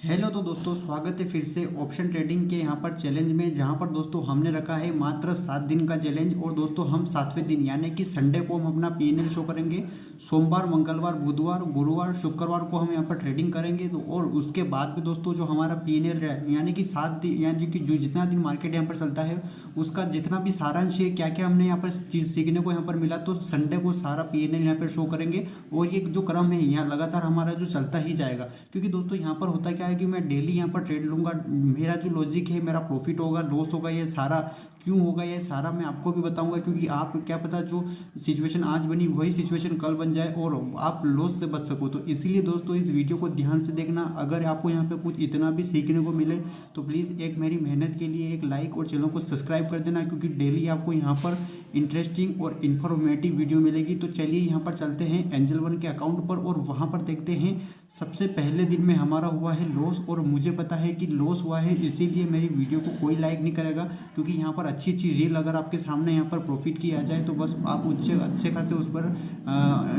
Hello तो दोस्तों, स्वागत है फिर से ऑप्शन ट्रेडिंग के यहाँ पर चैलेंज में, जहाँ पर दोस्तों हमने रखा है मात्र 7 दिन का चैलेंज। और दोस्तों हम 7वें दिन यानी कि संडे को हम अपना पीएनएल शो करेंगे। सोमवार, मंगलवार, बुधवार, गुरुवार, शुक्रवार को हम यहाँ पर ट्रेडिंग करेंगे। तो और उसके बाद में दोस्तों जो हमारा पीएनएल यानी कि 7 दिन यानी कि जो जितना दिन मार्केट यहाँ पर चलता है उसका जितना भी सारांश है, क्या क्या हमने यहाँ पर चीज़ सीखने को यहाँ पर मिला, तो संडे को सारा पीएनएल यहाँ पर शो करेंगे। और ये जो क्रम है यहाँ लगातार हमारा जो चलता ही जाएगा, क्योंकि दोस्तों यहाँ पर होता क्या है कि मैं डेली यहाँ पर ट्रेड लूँगा। मेरा जो लॉजिक है, मेरा प्रॉफिट होगा, लॉस होगा, ये सारा क्यों होगा, ये सारा मैं आपको भी बताऊंगा। क्योंकि आप क्या पता जो सिचुएशन आज बनी वही सिचुएशन कल बन जाए और आप लॉस से बच सको। तो इसीलिए दोस्तों इस वीडियो को ध्यान से देखना। अगर आपको यहाँ पे कुछ इतना भी सीखने को मिले तो प्लीज़ एक मेरी मेहनत के लिए एक लाइक और चैनल को सब्सक्राइब कर देना, क्योंकि डेली आपको यहाँ पर इंटरेस्टिंग और इन्फॉर्मेटिव वीडियो मिलेगी। तो चलिए यहाँ पर चलते हैं एंजल वन के अकाउंट पर और वहाँ पर देखते हैं। सबसे पहले दिन में हमारा हुआ है लॉस, और मुझे पता है कि लॉस हुआ है, इसीलिए मेरी वीडियो को कोई लाइक नहीं करेगा। क्योंकि यहाँ पर अच्छी अच्छी रील अगर आपके सामने यहाँ पर प्रॉफिट की आ जाए तो बस आप अच्छे खासे उस पर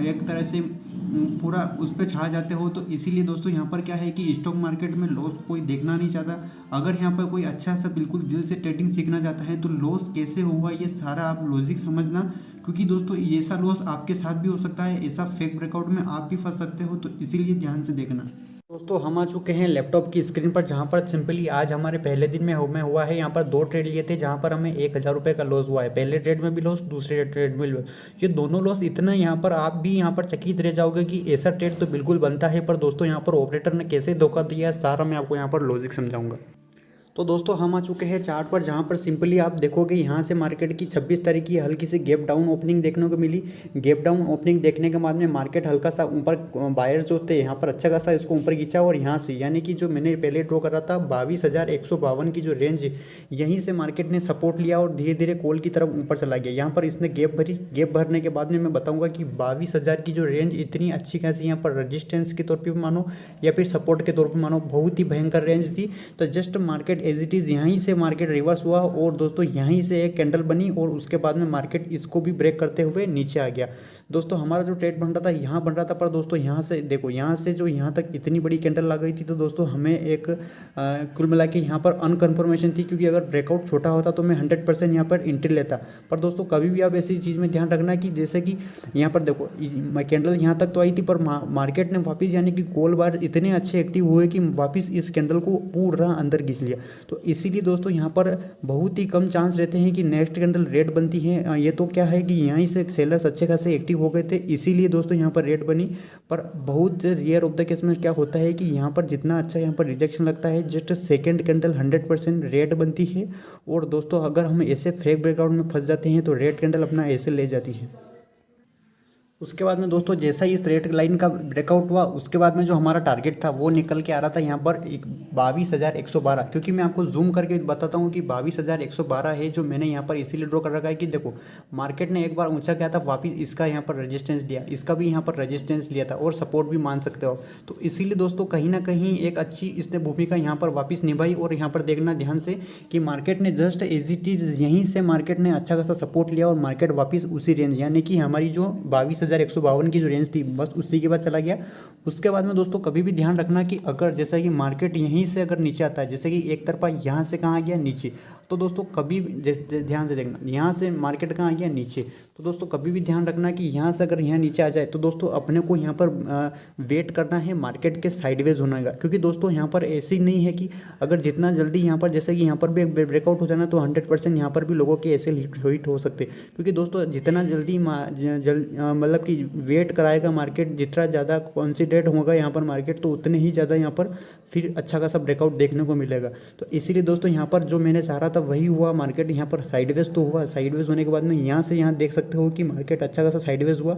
एक तरह से पूरा उस पर छा जाते हो। तो इसीलिए दोस्तों यहाँ पर क्या है कि स्टॉक मार्केट में लॉस कोई देखना नहीं चाहता। अगर यहाँ पर कोई अच्छा सा बिल्कुल दिल से ट्रेडिंग सीखना चाहता है तो लॉस कैसे हुआ ये सारा आप लॉजिक समझना। क्योंकि दोस्तों ऐसा लॉस आपके साथ भी हो सकता है, ऐसा फेक ब्रेकआउट में आप भी फंस सकते हो। तो इसीलिए ध्यान से देखना। दोस्तों हम आ चुके हैं लैपटॉप की स्क्रीन पर, जहां पर सिंपली आज हमारे पहले दिन में हमें हुआ है यहाँ पर 2 ट्रेड लिए थे, जहां पर हमें 1000 रुपये का लॉस हुआ है। पहले ट्रेड में भी लॉस, दूसरे ट्रेड में भी लॉस। ये दोनों लॉस इतना यहाँ पर आप भी यहाँ पर चकित रह जाओगे कि ऐसा ट्रेड तो बिल्कुल बनता है। पर दोस्तों यहाँ पर ऑपरेटर ने कैसे धोखा दिया है सारा मैं आपको यहाँ पर लॉजिक समझाऊंगा। तो दोस्तों हम आ चुके हैं चार्ट पर, जहां पर सिंपली आप देखोगे यहाँ से मार्केट की 26 तारीख की हल्की सी गैप डाउन ओपनिंग देखने को मिली। गैप डाउन ओपनिंग देखने के बाद में मार्केट हल्का सा ऊपर, बायर्स जो थे यहाँ पर अच्छा खासा इसको ऊपर खींचा। और यहाँ से यानी कि जो मैंने पहले ड्रॉ करा था 22,152 की जो रेंज, यहीं से मार्केट ने सपोर्ट लिया और धीरे धीरे कॉल की तरफ ऊपर चला गया। यहाँ पर इसने गैप भरी। गैप भरने के बाद में मैं बताऊँगा कि 22,000 की जो रेंज इतनी अच्छी खासी यहाँ पर रजिस्टेंस के तौर पर मानो या फिर सपोर्ट के तौर पर मानो, बहुत ही भयंकर रेंज थी। तो just market as it is यहीं से मार्केट रिवर्स हुआ और दोस्तों यहीं से एक कैंडल बनी और उसके बाद में मार्केट इसको भी ब्रेक करते हुए नीचे आ गया। दोस्तों हमारा जो ट्रेड बन रहा था यहाँ बन रहा था, पर दोस्तों यहाँ से देखो, यहाँ से जो यहाँ तक इतनी बड़ी कैंडल लग गई थी। तो दोस्तों हमें एक कुल मिला के यहाँ पर अनकन्फर्मेशन थी, क्योंकि अगर ब्रेकआउट छोटा होता तो मैं 100% यहाँ पर एंट्री लेता। पर दोस्तों कभी भी आप ऐसी चीज़ में ध्यान रखना कि जैसे कि यहाँ पर देखो कैंडल यहाँ तक तो आई थी, पर मार्केट ने वापस यानी कि कॉल बार इतने अच्छे एक्टिव हुए कि वापस इस कैंडल को पूरा अंदर खींच लिया। तो इसीलिए दोस्तों यहाँ पर बहुत ही कम चांस रहते हैं कि नेक्स्ट कैंडल रेड बनती है। ये तो क्या है कि यहीं से सेलर्स अच्छे खासे एक्टिव हो गए थे, इसीलिए दोस्तों यहाँ पर रेड बनी। पर बहुत रेयर ऑफ द केस में क्या होता है कि यहाँ पर जितना अच्छा यहाँ पर रिजेक्शन लगता है, जस्ट सेकेंड कैंडल 100% रेड बनती है। और दोस्तों अगर हम ऐसे फेक ब्रेकआउट में फंस जाते हैं तो रेड कैंडल अपना ऐसे ले जाती है। उसके बाद में दोस्तों जैसा ही इस रेड लाइन का ब्रेकआउट हुआ, उसके बाद में जो हमारा टारगेट था वो निकल के आ रहा था यहाँ पर 22,112। क्योंकि मैं आपको जूम करके बताता हूँ कि 22,112 है जो मैंने यहाँ पर इसीलिए ड्रॉ कर रखा है कि देखो मार्केट ने एक बार ऊंचा किया था, वापस इसका यहाँ पर रेजिस्टेंस लिया, इसका भी यहाँ पर रेजिस्टेंस लिया था और सपोर्ट भी मान सकते हो। तो इसीलिए दोस्तों कहीं ना कहीं एक अच्छी इसने भूमिका यहाँ पर वापस निभाई। और यहाँ पर देखना ध्यान से कि मार्केट ने जस्ट एज इट इज यहीं से मार्केट ने अच्छा खासा सपोर्ट लिया और मार्केट वापस उसी रेंज यानी कि हमारी जो 22,152 की जो रेंज थी बस उसी के बाद चला गया। उसके बाद में दोस्तों कभी भी ध्यान रखना कि अगर जैसा कि मार्केट यहीं से अगर नीचे आता है, जैसे कि एक तरफा यहाँ से कहाँ गया नीचे, तो दोस्तों कभी ध्यान से देखना यहाँ से मार्केट कहाँ आ गया नीचे। तो दोस्तों कभी भी ध्यान रखना कि यहाँ से अगर यहाँ नीचे आ जाए तो दोस्तों अपने को यहाँ पर वेट करना है मार्केट के साइडवेज होने का। क्योंकि दोस्तों यहाँ पर ऐसी नहीं है कि अगर जितना जल्दी यहाँ पर जैसे कि यहाँ पर भी ब्रेकआउट हो जाए ना तो 100% यहाँ पर भी लोगों के ऐसे हिट हो सकते। क्योंकि दोस्तों जितना जल्दी मतलब कि वेट कराएगा मार्केट, जितना ज़्यादा कॉन्सिडरेट होगा यहाँ पर मार्केट, तो उतने ही ज़्यादा यहाँ पर फिर अच्छा खासा ब्रेकआउट देखने को मिलेगा। तो इसीलिए दोस्तों यहाँ पर जो मैंने चाह रहा था वही हुआ। मार्केट यहाँ पर साइडवेज तो हुआ, साइडवेज होने के बाद में यहाँ से यहाँ देख सकते हो कि मार्केट अच्छा खासा साइडवेज हुआ।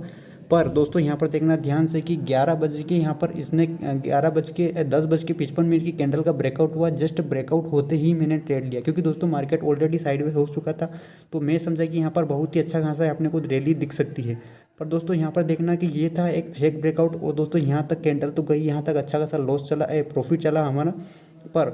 पर दोस्तों यहाँ पर देखना ध्यान से कि 11 बज के यहाँ पर इसने 10:55 की कैंडल का ब्रेकआउट हुआ। जस्ट ब्रेकआउट होते ही मैंने ट्रेड लिया, क्योंकि दोस्तों मार्केट ऑलरेडी साइडवेज हो चुका था। तो मैं समझा कि यहाँ पर बहुत ही अच्छा खासा अपने को रैली दिख सकती है। पर दोस्तों यहाँ पर देखना कि ये था एक फेक ब्रेकआउट। और दोस्तों यहाँ तक कैंडल तो गई, यहाँ तक अच्छा खासा लॉस चला, प्रॉफिट चला हमारा। पर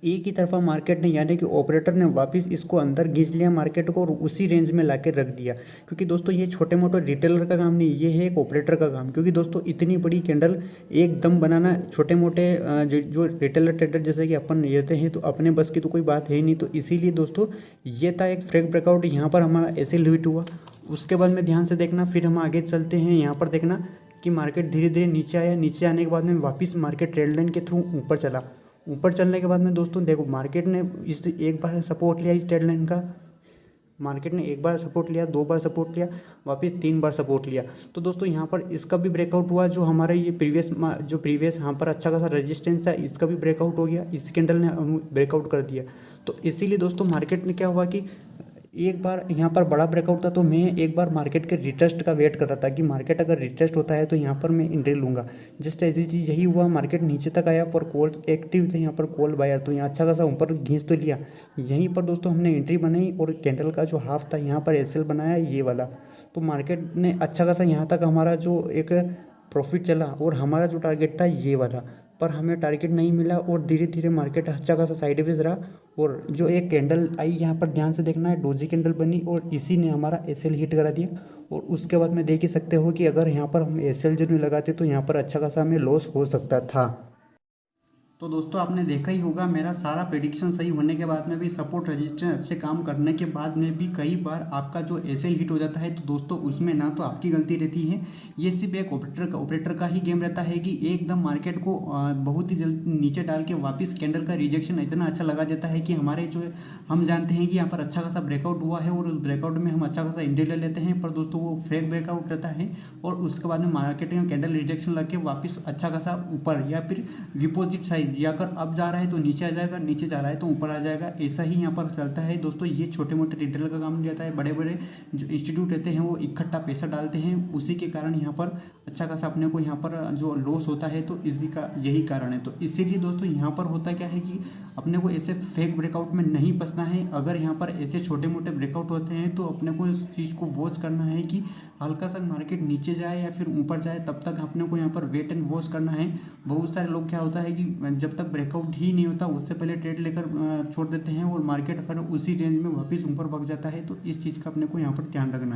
एक ही तरफा मार्केट ने यानी कि ऑपरेटर ने वापस इसको अंदर खींच लिया मार्केट को और उसी रेंज में लाके रख दिया। क्योंकि दोस्तों ये छोटे मोटे रिटेलर का काम नहीं, ये है एक ऑपरेटर का काम। क्योंकि दोस्तों इतनी बड़ी कैंडल एकदम बनाना छोटे मोटे जो रिटेलर ट्रेडर जैसे कि अपन रहते हैं तो अपने बस की तो कोई बात है ही नहीं। तो इसीलिए दोस्तों ये था एक फ्रेक ब्रेकआउट, यहाँ पर हमारा ऐसे लिमिट हुआ। उसके बाद में ध्यान से देखना, फिर हम आगे चलते हैं। यहाँ पर देखना कि मार्केट धीरे धीरे नीचे आया, नीचे आने के बाद में वापस मार्केट ट्रेंड लाइन के थ्रू ऊपर चला। ऊपर चलने के बाद में दोस्तों देखो मार्केट ने इस एक बार सपोर्ट लिया इस ट्रेंड लाइन का, मार्केट ने एक बार सपोर्ट लिया, 2 बार सपोर्ट लिया, वापस 3 बार सपोर्ट लिया। तो दोस्तों यहाँ पर इसका भी ब्रेकआउट हुआ। जो हमारा ये प्रीवियस यहाँ पर अच्छा खासा रेजिस्टेंस है इसका भी ब्रेकआउट हो गया, इस कैंडल ने ब्रेकआउट कर दिया। तो इसीलिए दोस्तों मार्केट में क्या हुआ कि एक बार यहाँ पर बड़ा ब्रेकआउट था, तो मैं एक बार मार्केट के रिटेस्ट का वेट कर रहा था कि मार्केट अगर रिटेस्ट होता है तो यहाँ पर मैं एंट्री लूँगा। जस्ट ऐसी चीज़ यही हुआ, मार्केट नीचे तक आया पर कॉल्स एक्टिव थे यहाँ पर, कॉल बायर तो यहाँ अच्छा खासा ऊपर घींच तो लिया। यहीं पर दोस्तों हमने एंट्री बनाई और कैंडल का जो हाफ था यहाँ पर एसएल बनाया ये वाला। तो मार्केट ने अच्छा खासा यहाँ तक हमारा जो एक प्रॉफिट चला और हमारा जो टारगेट था ये वाला, पर हमें टारगेट नहीं मिला और धीरे धीरे मार्केट अच्छा खासा साइडवेज रहा। और जो एक कैंडल आई यहाँ पर ध्यान से देखना है, डोजी कैंडल बनी और इसी ने हमारा एसएल हिट करा दिया। और उसके बाद में देख ही सकते हो कि अगर यहाँ पर हम एसएल जो नहीं लगाते तो यहाँ पर अच्छा खासा हमें लॉस हो सकता था। तो दोस्तों आपने देखा ही होगा मेरा सारा प्रेडिक्शन सही होने के बाद में भी, सपोर्ट रजिस्टेंस अच्छे काम करने के बाद में भी कई बार आपका जो एसएल हिट हो जाता है। तो दोस्तों उसमें ना तो आपकी गलती रहती है, ये सिर्फ एक ऑपरेटर का ही गेम रहता है कि एकदम मार्केट को बहुत ही जल्द नीचे डाल के वापस कैंडल का रिजेक्शन इतना अच्छा लगा देता है कि हमारे जो हम जानते हैं कि यहाँ पर अच्छा खासा ब्रेकआउट हुआ है और उस ब्रेकआउट में हम अच्छा खासा एंट्री ले लेते हैं। पर दोस्तों वो फेक ब्रेकआउट रहता है और उसके बाद में मार्केट में कैंडल रिजेक्शन लग के वापस अच्छा खासा ऊपर या फिर विपोजिट साइड या अगर अब जा रहा है तो नीचे आ जाएगा, नीचे जा रहा है तो ऊपर आ जाएगा। ऐसा ही यहाँ पर चलता है दोस्तों। ये छोटे मोटे रिटेल का काम नहीं रहता है, बड़े बड़े जो इंस्टीट्यूट रहते हैं वो इकट्ठा पैसा डालते हैं, उसी के कारण यहाँ पर अच्छा खासा अपने को यहाँ पर जो लॉस होता है। तो इसी का यही कारण है। तो इसीलिए दोस्तों यहाँ पर होता क्या है कि अपने को ऐसे फेक ब्रेकआउट में नहीं फंसना है। अगर यहाँ पर ऐसे छोटे मोटे ब्रेकआउट होते हैं तो अपने को इस चीज़ को वॉच करना है कि हल्का सा मार्केट नीचे जाए या फिर ऊपर जाए, तब तक अपने को यहाँ पर वेट एंड वॉच करना है। बहुत सारे लोग क्या होता है कि जब तक ब्रेकआउट ही नहीं होता उससे पहले ट्रेड लेकर छोड़ देते हैं और मार्केट फिर उसी रेंज में वापस ऊपर भाग जाता है। तो इस चीज़ का अपने को यहाँ पर ध्यान रखना है।